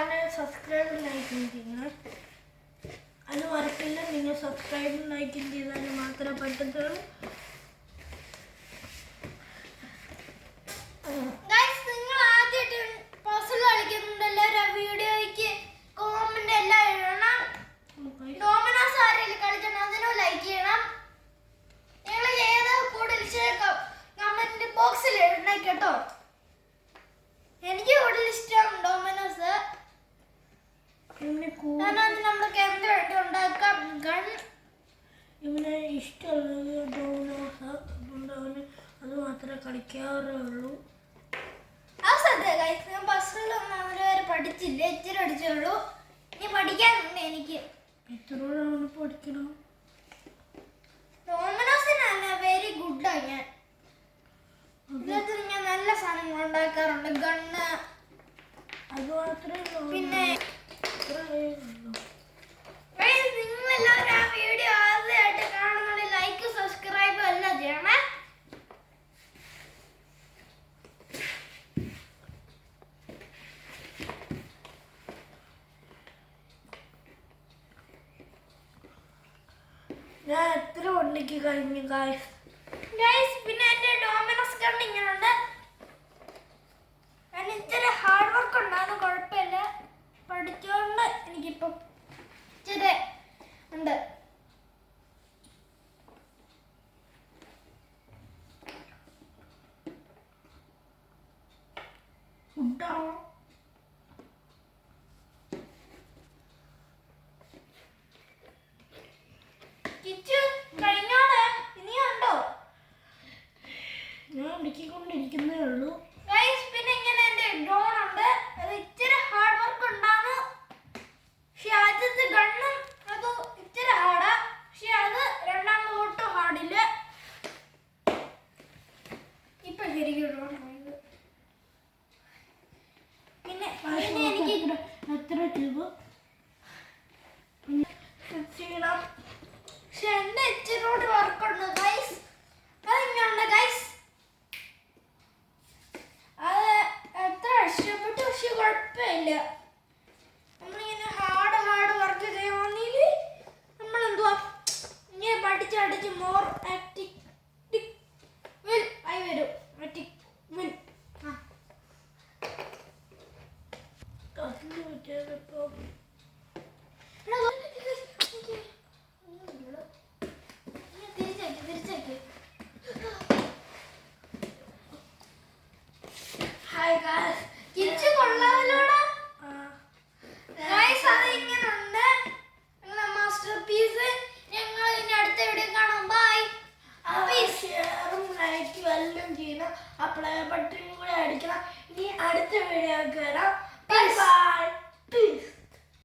Channel subscribe ലൈക്കും ചെയ്യണം. അത് മറക്കില്ല. നിങ്ങൾ സബ്സ്ക്രൈബും ലൈക്കും ചെയ്താൽ മാത്രമേ പറ്റത്തുള്ളൂ. നിങ്ങൾ ആദ്യമായിട്ട് പസിൽ കളിക്കുന്നുണ്ടല്ലോ, വീഡിയോയ്ക്ക് കോമന്റ് എല്ലാം എഴുതണം. ഡോമിനോസ് ആരെങ്കിലും കളിക്കണം, അതിനും ലൈക്ക് ചെയ്യണം. നിങ്ങൾ ഏത് കൂടുതൽ ഇഷ്ടം കമന്റ് ബോക്സിൽ എഴുതണേ കേട്ടോ. എനിക്ക് കൂടുതൽ ഇഷ്ടം ഡോമിനോസ്. നമ്മൾക്ക് എന്തുമായിട്ട് ഉണ്ടാക്കാം ഗൺ. ഇവന് ഇഷ്ടമുള്ളത് ഡോമിനോസ്, അതുകൊണ്ട് അവന് അത് മാത്രമേ കളിക്കാറുള്ളൂ. ആ സത്യം ഗൈസ്, ഞാൻ പസിലൊന്നും അവരെ പഠിച്ചില്ല, ഇച്ചിരി പഠിച്ചുള്ളൂ. ഇനി പഠിക്കാനുണ്ട് എനിക്ക്. എത്രയോടാണ് പഠിക്കണം? ഡോമിനോസിനല്ല, വെരി ഗുഡാണ് ഞാൻ. ഇതിനകത്ത് ഞാൻ നല്ല സാധനങ്ങൾ ഉണ്ടാക്കാറുണ്ട്, ഗണ്ണ്. അത് മാത്രമേ പിന്നെ നിങ്ങളെല്ലാവരും ആ വീഡിയോ ആദ്യമായിട്ട് കാണുന്നുണ്ട്, ലൈക്ക് സബ്സ്ക്രൈബ് എല്ലാം ചെയ്യണേ. ഞാൻ എത്ര ഉണ്ടാക്കി കഴിഞ്ഞു ഗൈസ്. പിന്നെ എന്റെ ഡോമിനോസ് ഗൺ ഇങ്ങനെയുണ്ട്. ഞാൻ ഇച്ചിരി ഹാർഡ് വർക്ക് ഉണ്ടാകുന്ന കുഴപ്പമില്ല, പഠിച്ചോണ്ട് എനിക്കിപ്പം ഇച്ചിരി ഉണ്ട്. ഫുഡാണോ? കിച്ചു കഴിഞ്ഞോടെ ഇനിയുണ്ടോ? ഞാൻ ഉണ്ടാക്കിക്കൊണ്ടിരിക്കുന്നേ ഉള്ളൂ. പിന്നെ ഇങ്ങനെ എന്റെ ഡ്രോൺ ഉണ്ട്. അത് ഇച്ചിരി ഹാർഡ് വർക്ക് ഉണ്ടാകുന്നു. പക്ഷെ ആദ്യത്തെ ഗണ്ണും അത് ഇച്ചിരി ഹാർഡാ. പക്ഷെ അത് രണ്ടാമത് ഒട്ടും ഹാർഡില്ല. ഇപ്പൊ ശരിക്കും ഡ്രോൺ ആയത്. പിന്നെ എനിക്ക് എത്ര ട്യൂബ് ചെയ്യണം? പക്ഷെ എന്റെ ഇച്ചിരി വർക്കുണ്ട് ഗൈസ്. അതെങ്ങനെയുണ്ട് ഗൈസ്? അത് എത്ര ഇഷ്ടപ്പെട്ടു, പക്ഷെ കുഴപ്പമില്ല. നമ്മളിങ്ങനെ ഹാർഡ് വർക്ക് ചെയ്യുവാണെങ്കിൽ നമ്മളെന്തുവാ ഇങ്ങനെ പഠിച്ചടിച്ച് മോർ ആക്ടിക് വിൽ ആയി വരും. ആക്ടിക് വിൽ. കസിന് പറ്റിയതിപ്പോ തിരിച്ചേക്ക്. Hi guys. കിച്ചു കൊള്ളാമല്ലോടാ. ഗൈസ് അത് ഇങ്ങനുണ്ട് നിങ്ങളെ മാസ്റ്റർ പീസ്. ഞങ്ങൾ ഇനി അടുത്ത വീഡിയോ കാണാം. ബൈ. ഷെയറും ലൈക്കും എല്ലാം ചെയ്യണം. ആ പ്ലേ ബട്ടൺ കൂടെ അടിക്കണം. ഇനി അടുത്ത വീഡിയോ വരാം.